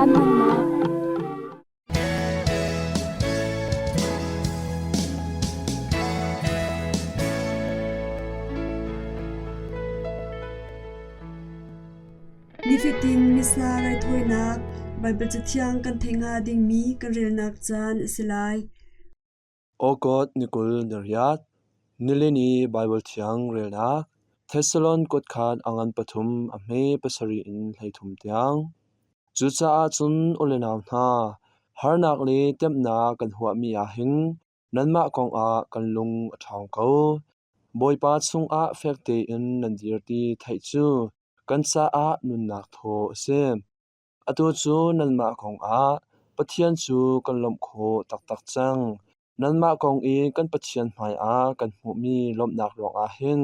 นนันมานิฟิตินมิสลาไรถอยนักไบเบิลจะเที่ยงกันเทงหาดิ่งมีกันเรียนนักจานสิไลโอกอดนิกุลเนริยัตนิเลนีไบเบิลเที่ยงเรียนนักเทสโลนกดขาดอังันปฐุมอเมปสรีอินให้ทุมเตียงจุดจ้าจุนอุเลนาวนาฮาร์นักลีเต็มนากันหัวมีอาหินนันมาของอากันลุงทองเขาบอยปาซุงอาเฟกเตอินนันดีรตีไทจูกันซาอานุนนักโทเซมอตัวจูนันมาของอาปะเทียนจูกันลมโคตักตักจังนันมาของอีกันปะเทียนหมายอากันหูมีลมนักรองอาหิน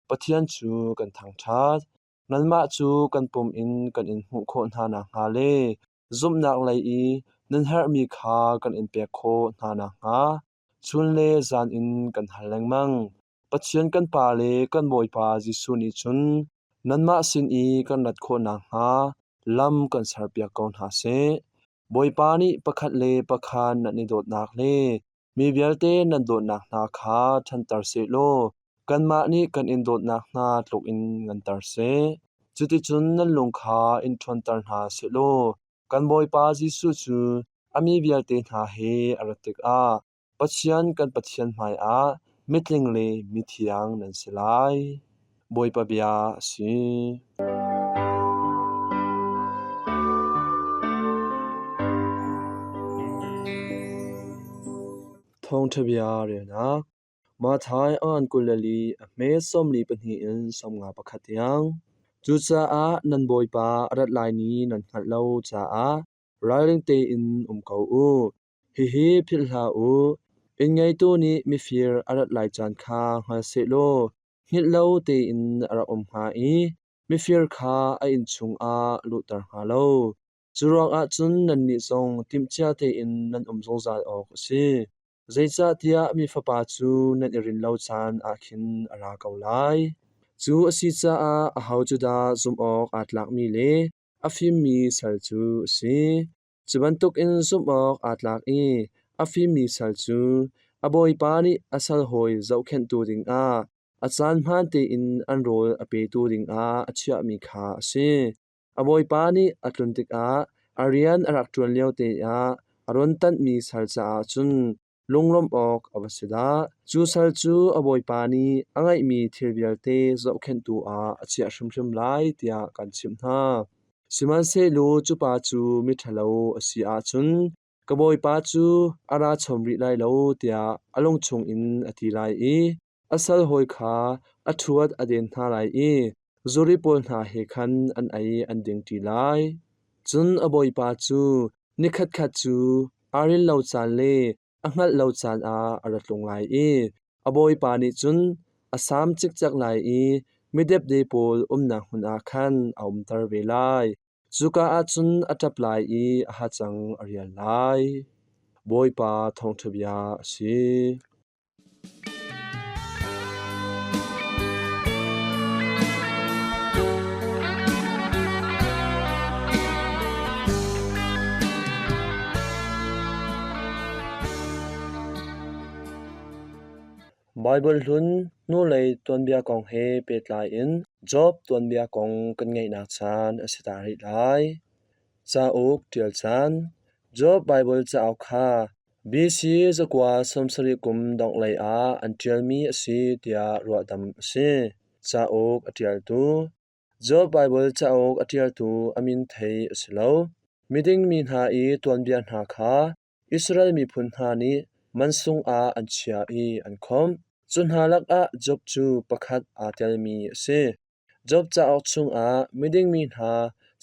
ปะเทียนจูกันทางชาดนันมาจูกันปุ่มอินกันอินหูโคนานาฮาเลซุมนักไลอีนันเฮรมีคากันอินเปียโคนานาฮาชุนเลจานอินกันหันแรงมังปะเทียนกันปาเลกันบอยปาจิสุนิชุนนันมาสินอีกันนัดโคนาฮาลำกันสารเปียกอนหาเซบอยปานีประคัดเลประคานนัดนิโดดนักเลมีเวลเตนันโดดนักนาคาทันตารเซโลกันมานี่กันอินโดดนักนาตลกอินกันตารเซจุติจุนนันลงคาอินทวนตารหาเซโลกันบอยปาจิสุจูอามีเวลเตหาเฮอรติกอาปัจจัยกันปัจจัยหมายอามิตลิงเลมิเทียงนันเสลายบอยปะเบียสีทองทบียาเรนักมาทายอ่านกุลลีเมสอมลีปนีอินสมงาประคัดยังจูจาอานันบอยปารัดลายนี้นันขัดเล่าจาอาไรลิงเตอินเกาอูฮิพิลาอูเป็นไงตัวนี้มีฟีร์รัดลายจานคาฮาเซโลฮิตเล่าเตอินอระหาอีมีฟีร์คาอินชุงอาลุตรฮาโลจูรองอาจุนนันนิซงติมเชียเตอินนันซงซาออกสิZaisa tia mi fapa chu nan irin lo chan akhin ara kaulai chu asisa a hau chu da zum ok atlak mi le afim mi sal chu si chubantuk in zum ok atlak e afim mi sal chu aboi pani asal hoi zau khen tu ding a achan man te in an rol ape tu ding a achia mi kha si aboi pani atluntik a arian arak tuan leo te a aron tan mi sal cha chun lunglom ok avasida chu sal chu aboi pani angai mi thirbialte zo khen tu a achia shrimshrim lai tia kan chim na siman se lu chu pa chu mi thalo asi a chun kaboi pa chu ara chomri lai lo tia along chung in ati lai e asal hoi kha athuat aden na lai e zuri pol na he khan an ai an ding ti lai chun aboi pa chu nikhat khat chu aril lo chan le angal lo chan a aratlong lai e aboi pani chun asam chik chak lai e midep de pol na hun a khan aum tar ve lai zuka a chun atap lai e a ha chang arial lai boi pa thong thbia si Bible hun nu lei tuan bia kong he pet lai in job tuan bia kong kan ngai nak chan asitari lai cha ok tial chan job Bible cha au kha BC zakwa somsari kum dong lai a an tial mi asi tia ro dam se cha ok atial tu job Bible cha ok atial tu amin thei asilo meeting min ha e tuan bia na kha Israel mi phun ha ni mansung a an chia e an khom chun halak a job chu pakhat a tel mi se job cha ok chung a meeting min ha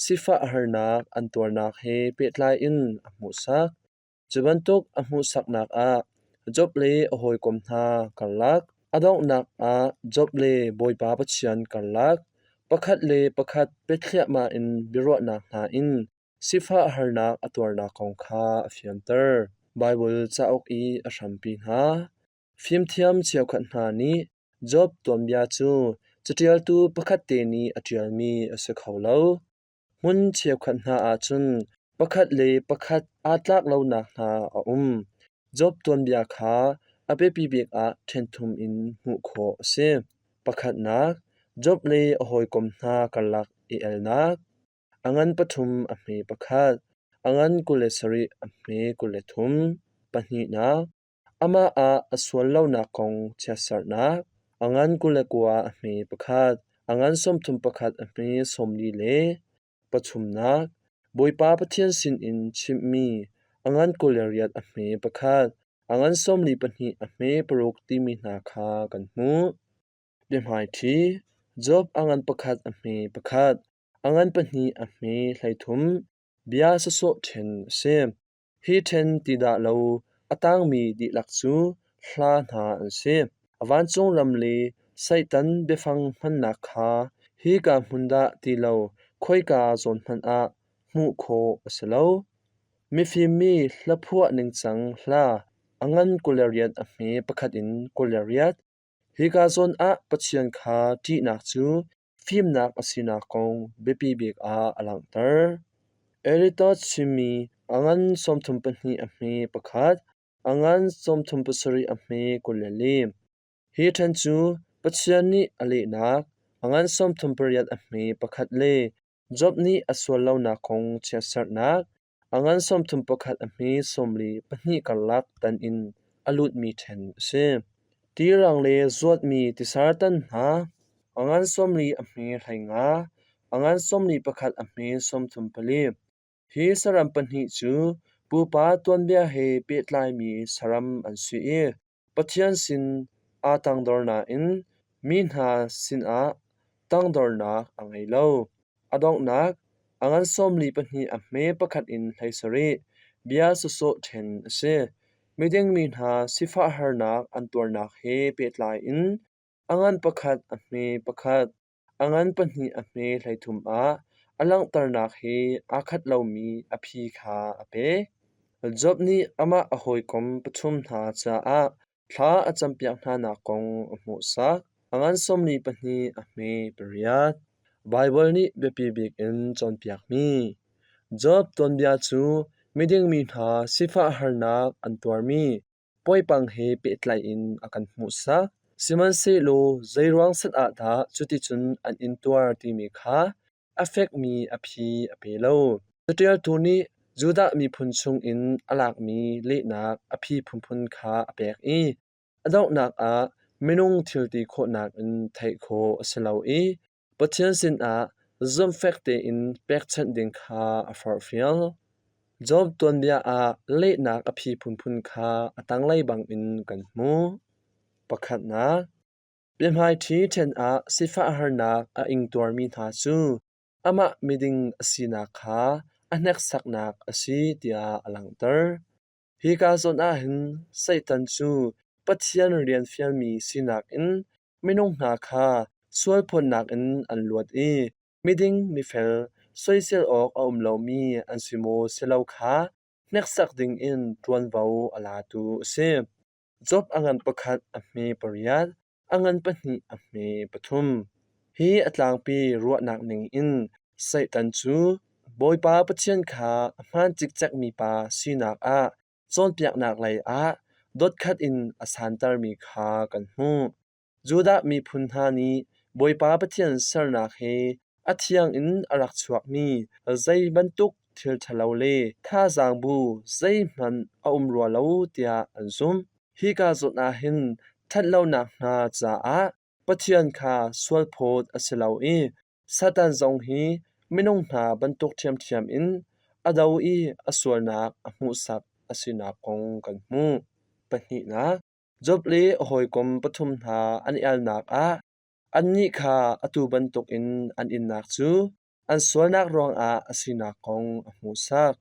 sifa harnak an tornak he petlai in amu sak chubantuk amu saknak a job le ahoi kom na kalak adong nak a job le boipa pachian kalak pakhat le pakhat pethia ma in biro nak na in sifa harnak atornak kong kha afianter Bible cha ok i ashampi na phim thiam chiao khat na ni job ton bia chu chatial tu pakhat te ni atial mi ase kholo mun chiao khat na a chun pakhat le pakhat atlak lo nak na a job ton bia kha ape pi bek a thenthum in mu kho ase pakhat nak job le ahoi kom na kalak el nak angan pathum a me pakhat angan kulesari a me kulethum pahni na ama a aswal lo na kong chasar na angan kulekwa a me pakhat angan somthum pakhat a me somli le pathum na boipa pathian sin in chimmi angan koleriat a me pakhat angan somli pahni a me paruk ti mi na kha kan hmu bemhai thi job angan pakhat a me pakhat angan pahni a me hlaithum bia saso then se hi then ti da lo atang mi di lakchu hla na an se awan chung lam le saitan befang man na kha hi ka hmunda ti lo khoi ka zon man a hmu kho asalo mi fim mi hlaphua ning chang hla angan koleriat a me pakhat in koleriat hi ka zon a pachian kha ti nak chu phim nak asina kong bepi bek a alang tar erita chimi angan somthum pahni a me pakhat angan somthum pasari a me koleli hi than chu pachian ni ale nak angan somthum pariat a me pakhat le job ni aswal lo na kong chesar nak angan somthum pakhat a me somli pahni kalak tan in alut mi then se tirang le zuat mi tisar tan ha angan somli a me thainga angan somli pakhat a me somthum pali hi saram pahni chu pupa tuan bia he petlai mi saram an si e pathian sin a tang dor na in min ha sin a tang dor na angai lo adong nak angan somli pahni a me pakhat in thaisari bia so so then se miding min ha sifa har nak an tor nak he petlai in angan pakhat a me pakhat angan pahni a me thaithum a alang tarnak he akhat lo mi aphi kha ape job ni ama ahoi kom pathum na cha a thla achampiak na na kong mu sa angan somni pahni a me pariat bible ni bepi bik in chon piak mi job ton bia chu miding mi na sifa harnak antor mi poipang he petlai in akan mu sa siman se lo zairwang sat a da chuti chun an intuar ti mi kha affect mi aphi apelo tutel tu ni juda mi phun chung in alak mi le nak aphi phun phun kha apek e adok nak a minung thilti kho nak in thai kho asalo e pathian sin a zum fakte in pek chan ding kha afar fial job ton bia a le nak aphi phun phun kha atang lai bang in kan mu pakhat na bemhai thi then a sifa har nak a ing tor mi tha chu ama miding asina kha anek sak nak asi tia alangtar hi ka zon a hin saitan chu pathian rian fial mi sinak in minung na kha sual phon nak in an luat e miding mi fel soisel ok a lo mi an simo selo kha nek sak ding in tuan vau ala tu se job angan pakhat a me pariat angan pahni a me pathum hi atlang pi ruat nak ning in saitan chu boipa pathian kha man chik chak mi pa sinak a chon piak nak lai a dot khat in asan tar mi kha kan hmu juda mi phun ha ni boipa pathian sarnak he athiang in arak chuak mi zai bantuk thil thalo le tha jang bu zai man a ro lo tia anzum hi ka zot na hin that lo nak na cha a pathian kha swal phot asilo e satan zong hi minung na bantuk thiam thiam in adau i aswal nak amu sak asina kong kan mu pahni na job le hoi kom pathum na an al nak a anni kha atu bantuk in an in nak chu an swal nak rong a asina kong amu sak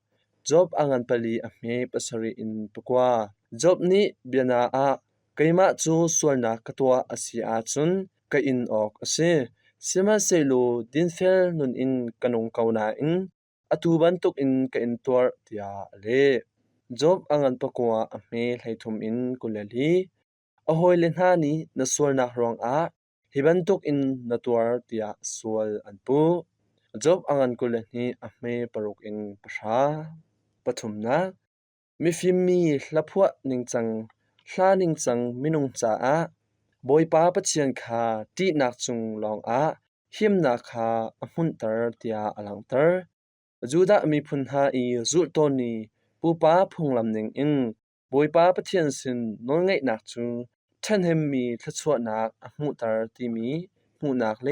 job angan pali a me pasari in pakwa job ni biana a keima chu swal nak katwa asi a chun ka in ok ase sima selo din fel nun in kanong kauna in atu bantuk in ka in tuar tia le job angan pakwa a me thaithum in kulali ahoi le hna ni na swal nak rong a hibantuk in natuar tia swal anpu จบอังันกุลนี้อเมปรุกอินปราปฐุมนักมิฟิมมีละพวะนิงจังลานิงจังมินุงจาอะบอยป้าปะเชียนคาตีนักจุงลองอะหิมนาคาอมุนเตอร์เตียอลังเตอร์จูดามีพุนหาอีจุลโตนีปูป้าพุงลำนิงอินบอยป้าปะเชียนสินนนไงนักจูท่านเฮมมีทศวนักอมุเตอร์ที่มีหูนักเล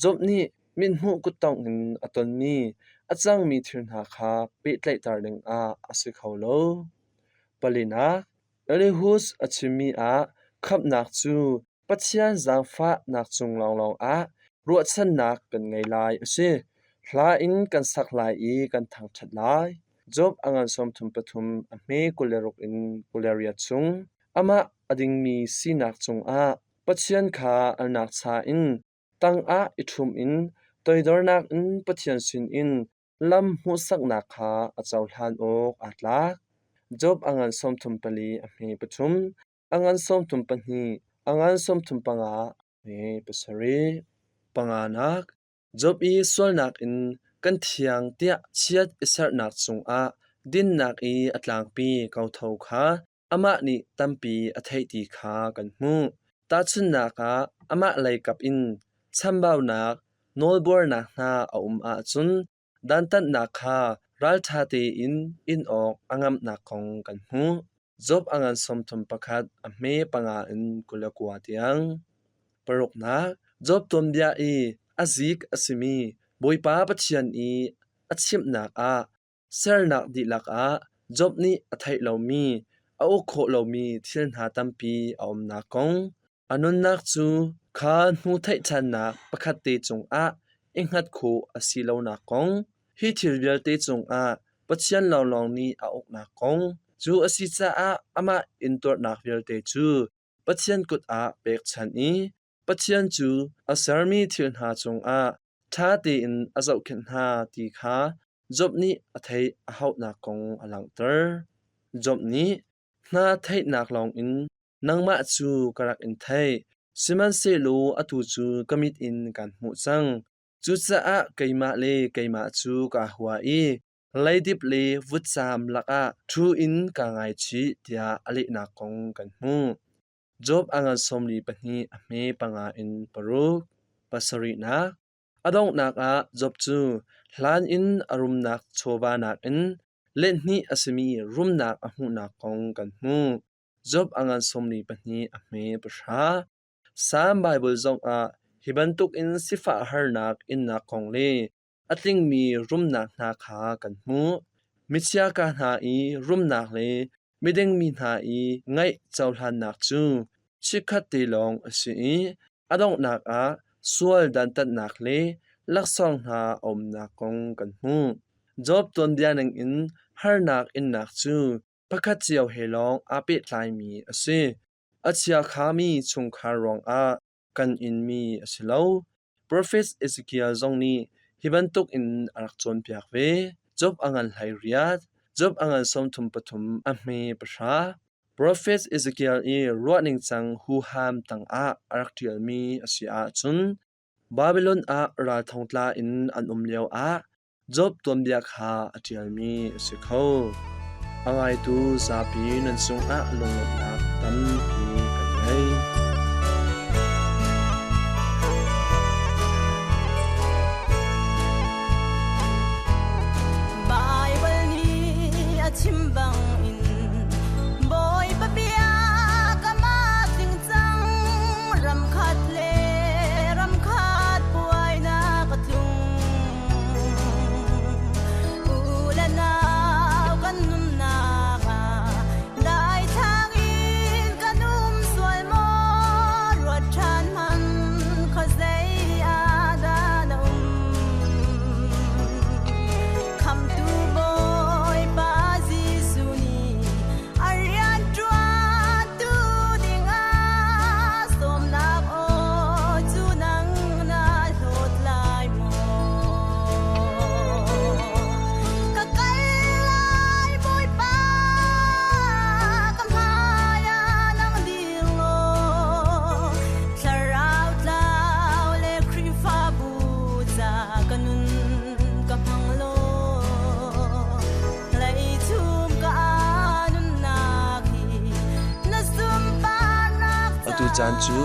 จบนี้มินหูกุตองอินอตนมีอาจังมีทินหาคาปิดไลตาร์ดิงอาอสิเขาโลปลินักเอลิฮุสอชิมีอาขับนักจูปัจจัยจางฟ้านักจุงลองลองอารัวชันนักกันไงลายอุสิลาอินกันสักลายอีกันทางชัดลายจบอังันสมทุมปทุมอเมกุเลรุกอินกุเลเรียจุงอามาอดิงมีสีนักจุงอาปัจจัยคาอันนักชาอินตังอาอิทุมอินตัวดอร์นักอินปัจจัยสินอินลำหูสักนักคาอาเจ้าหลานอกอัดลักจบอังันสมทุมปลีอเมปทุมอังันสมทุมปนีอังันสมทุมปังอาเมปสรีปังอานักจบอีสวลนักอินกันเทียงเตียเชียดอิสระนักจุงอาดินนักอีอัตลางปีเกาเท่าขาอามานี่ตัมปีอัทยตีขากันมูตาชุนนักอามาไลกับอินชัมบ่าวนักโนลบัวนักนาอาจุนดันตันนักคารัลทาเตอินออกอังมนักของกันมูจบอังันสมทุมประคัดอเมปังอาอินกุลกัวเตียงปรุกนักจบตุมเดียอีอาซิกอสิมีบอยป้าปะเชียนอีอัชิมนักเซอร์นักดิลักจบนี้อัทยเหลามีอาอุโคเหลามีที่นหาตัมปีอมนักกงอนุนักจูคานูไทชันนักประคัดเตจงอิงหัดโคอสีเหลานักกงฮิทิลเวลเตจงปะเชียนเหลาลองนี้อาอุกนักกงจูอสิจ้าอามาอินตัวนักเวลเตจูปะเชียนกุดเปกชันอีปะเชียนจูอาสามีที่นหาจงท้าตีอินอาเจ้าขันหาตีขาจบนี้อาทัยอาหานักกงอลังเตอร์จบนี้นาไทยนักลองอินนังมาจูกรักอินไทยสิมันเซโลอตูจูกมิดอินกันหมู่จังจูจ้าไกมาเลไกมาจูกะหัวอีไลดิบเลวุดซามลักทูอินกางไอชีเดียอลินักกงกันหมู่จบอังันสมลีปนีอเมปังอาอินปรุกปัสรินักอดงนักจบจูหลานอินอรุมนักโชบานักอินเล่นนี้อสมีรุมนักอหูนักกงกันมูจบอังันสมลีปนีอเมปชาสามไบเบิลจงฮิบันตุกอินสิฟ้าฮาร์นักอินนักกงเลอติงมีรุมนักนาคากันมูมิชยากานาอีรุมนักเลมิเดงมีนาอีไงเจ้าหลานนักจูชิคัดตีลองอสีอดงนักสวลดันตัดนักเลลักษณะอมนักกงกันมูจบตนเดียนังอินฮาร์นักอินนักจูประคัดเจียวเฮลองอาเปิดลายมีอสีอาเชียขามีชงคารองกันอินมีอสิเลา Prophet Ezekiel จงนี้ฮิบันตุกอินอารักจนเปียกเวจบอังันไหเรียดจบอังันสมทุมปทุมอเมปชา Prophet Ezekiel รัวนิงจังฮูฮามตังอารักเทียลมีอสิจุนบาบิลอนราทองตลาอินอันเลียวจบตัวเบียกหาอเทียลมีอสิเขาอังไอตูซาปีนันซุงลงนักตันพีกันไงชิมบังอินบอยปะเปียกะมาติงจังรำคัดเลรำคัดป่วยนากะทุงอูละนาวกันนุ่มนากได้ทางอินกันนุ่มสวยมอรวดชานมันขอใจอาดานุมคำตูบอยปาซิสู จานจู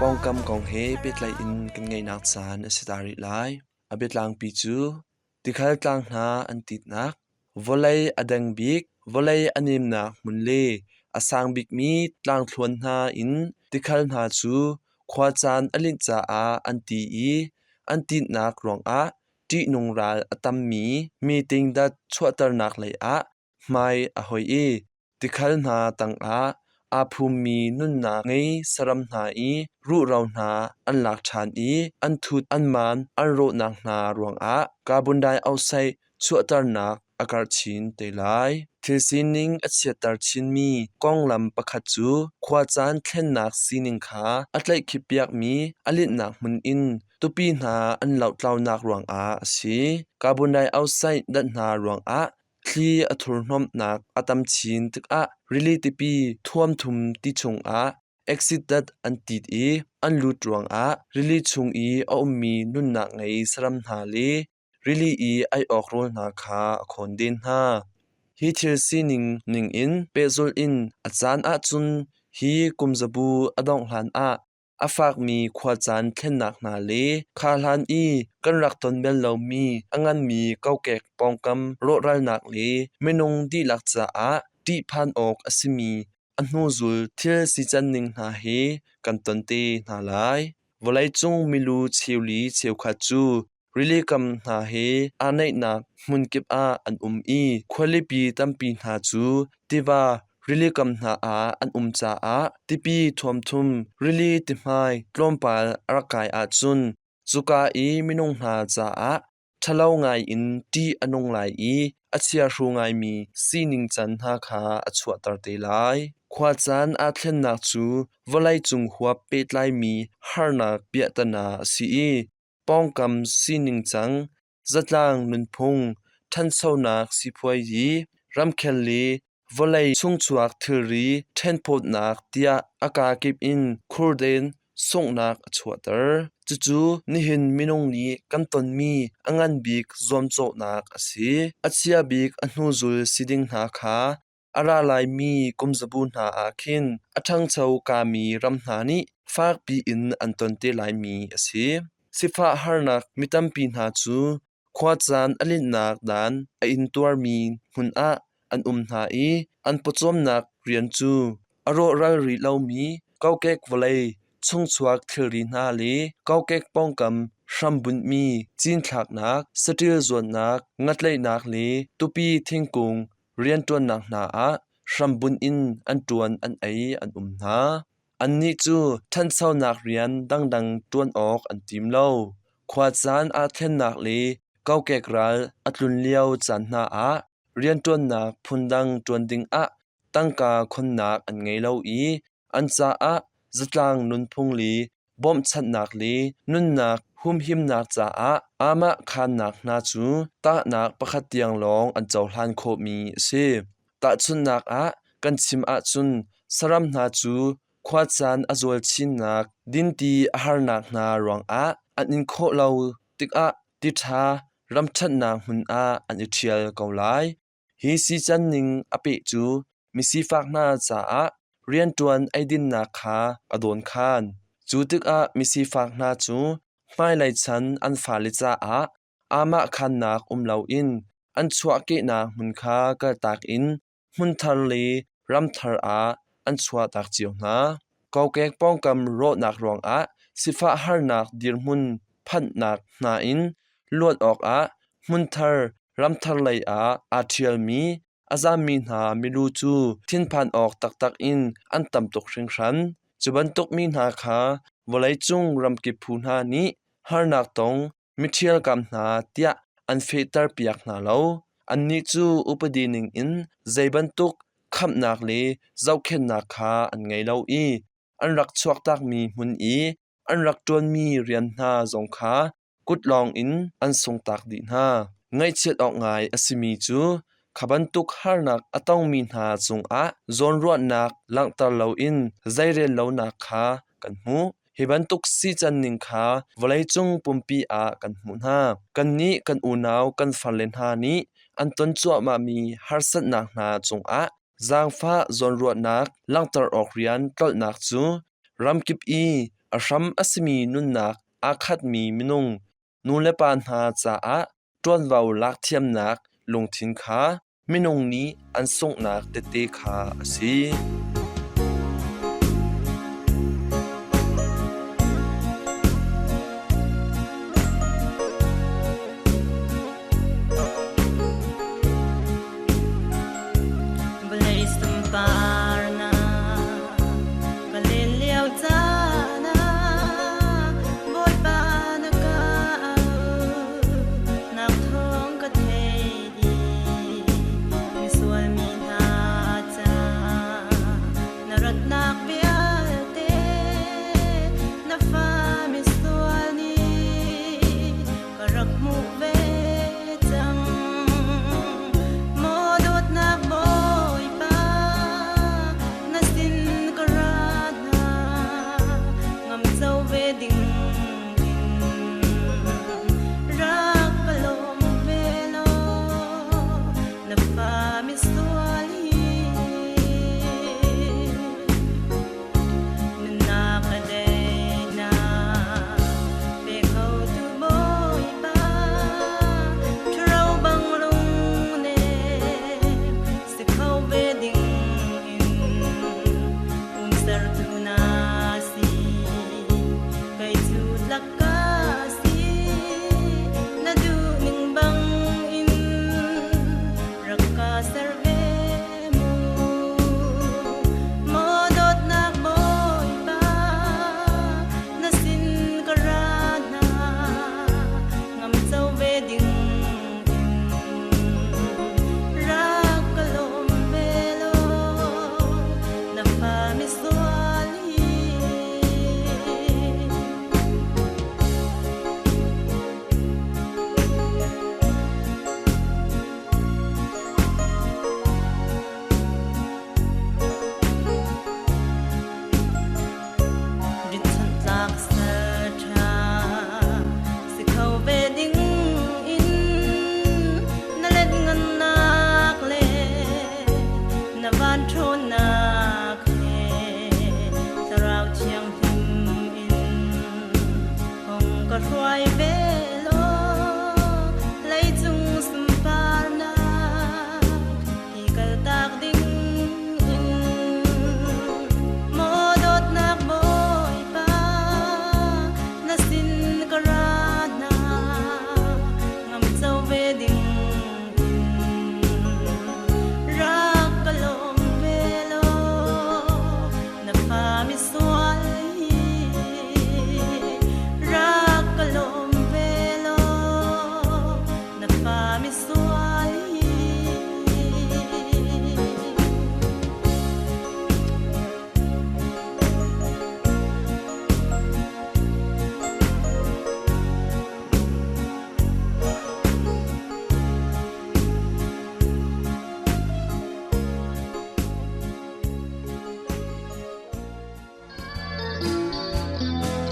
ปองกำกองเฮเป็ดไลอินกันไงนักจานอสิตาริไลอเบ็ดลางปีจูติคัลตังนาอันติดนักวอลเลย์อดังบิกวอลเลย์อันิมนักมุนเลอาสางบิกมีตลางทวนนาอินติคัลนาจูควาจานอลินจาอาอันตีอีอันติดนักรองอาตีนงรัลอตัมมีติงดัดชัวตรนักเลยอะไม่อหอยติคัลนาตังอาภูมินุนนาไงสรัมนาอีรูเรานาอันหลักฐานอีอันทุดอันมันอันโรนักนารวงกาบุนไดเอาไซชัวตรนักอากาศชินเตไลทิลซินิงอัจเชตรชินมีกองลำประคัดจูควาจานเทนนักซินิงขาอัตไลคิปยักมีอลินักมุนอินตุปีนาอันเหล่าเตานักรวงสิกาบุนไดเอาไซดัดนารวงคลีอทุรนอมนักอาตัมชินตึกริลิติปีท่วมทุมติชงเอ็กซิดัดอันติดอันลุดรวงริลิชงอามีนุนนักไงสรัมนาลีริลีไอออกโรนาคาคอนเดนฮาฮีเทลซีนิงอินเปโซลอินอาจารย์จุนฮีกุมซาบูอดองหลานอาฝากมีควาจานเทนนักนาเลคาลันกันรักตนเบลเลามีอันมีเก้าแกกปองกำโรรัลนักเลไม่นงดีลักษาตีพันออกอสิมีอันนูซุลเทลสิจันนิงนาเฮกันตนเตนาไลวลัยจงมิลูเชวลีเชวคัจูริเลกัมนาเฮอาไนนักมุนเก็บอันควลิปีตัมปีนาจูติวาริลิกัมนาอันจาติปีทวมทุมริลิติไมกลอมปาลรักายจุนสุกามินงนาจาทะเลาไงอินตีอนงไลอัจฉริยะไงมีซีนิงจันนาคาอชวตรเตไลควาจันอาเทนนักจูวลัยจุงหัวเป็ดไลมีฮาร์นักเบียตนาสีป้องกำซีนิงจังจัดลางนุนพงทันเศร้านักสิพวยรำเคลีวลัยชุงชวกเทรีเทนโพดนักเตียอากากิบอินคูร์เดนส่งนักชวตรจู่นี่เห็นมินงนี้กันตนมีอันบิกซอมโจนักสิอัจฉริยะบิกอันหูจุลสิดิงนาคาอาราลายมีกุมซาบูนาคินอัทังเจ้ากามีรำนานิฟากปีอินอันตนเตลายมีสิฟ้าฮาร์นักมิตัมปีนาจูควาจานอลินนักดานอินตัวมีหุนอันนาอันปจอมนักเรียนจูอโรรัลรีเลามีเก้าเก็กวลัยชงชวกเทรีนาลีเก้าเก็กป้องกำชัมบุญมีจีนทักนักสติลจวนนักงัดเลยนักลีตุปีทิ้งกุงเรียนตัวนักนาชัมบุญอินอันตวนอันอันนาอันนี้จูท่านเศร้านักเรียนดังตวนออกอันติมเล่าควาจานอาเทนนักลีเก้าเก็กรัลอัตลุนเลียวจันนาเรียนตัวนักพุนดังตวนดิงตั้งกาคนนักอันไงเล่าอันจาจัดลางนุนพงลีบอมชัดนักลีนุนนักหุมหิมนักจาอามาคานนักนาจูตานักประคัดเตียงลองอันเจ้าหลานโคมีสิตาจุนนักกันชิมจุนสรัมนาจูควาจานอจวลชินนักดินตีอาหารนักนารวงอันอินโคเลาติกติทารำชัดนักหุนอันอิเทียลเกาไลฮีซีจันนิงอเปจูมิสิฟักนาจาเรียนตวนไอดินนาคาอดอนคานจูตึกมิสิฟักนาจูไม่ไลฉันอันฟาลิจาอามาคันนักเลาอินอันชวเกนักมุนคากะตักอินมุนทะเลรัมทาร์อันชวตักจิวนาเกาเกกป้องกำโรนักรองสิฟ้าฮาร์นักดิรมุนพันนักนาอินลวดออกมุนทาร์รัมทะเลอาเทียลมีอาจามีนามิลูจูทินพันออกตักอินอันตำตกเชิงชันจุบันตกมีนาคาวลัยจุงรำกิพูนานิฮาร์นักตงมิเทียลกำนาเตียอันเฟตร์เปียกนาเลาอันนี้จูอุปดีนิงอินใจบันตุกคำนักเลเจ้าเข็นนักขาอันไงเลาอันรักชวกตักมีมุนอันรักจวนมีเรียนนาจงขากุดลองอินอันทรงตักดีนาไงเช็ดออกไงอสิมีจูขบันตุกฮาร์นักต้องมีนาจงจนรวดนักลังตาเลาอินใจเรียนเลานักขากันหูเฮบันตุกซีจันนิงขาวลัยจงปุ่มปีกันหูนากันนี้กันอูนาวกันฟันเลนหานี้อันต้นจั่วมามีฮาร์สัตนักนาจงจางฟ้าจนรวดนักลังตาออกเรียนตลนักจู ramkip i asham asmi nunnak akhat mi minung nule pan ha cha a tron vau lak thiam nak lungthin kha minung ni an sung nak te te kha asi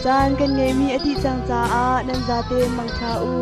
Chan kan nge mi ati chang cha a nan za te mang tha u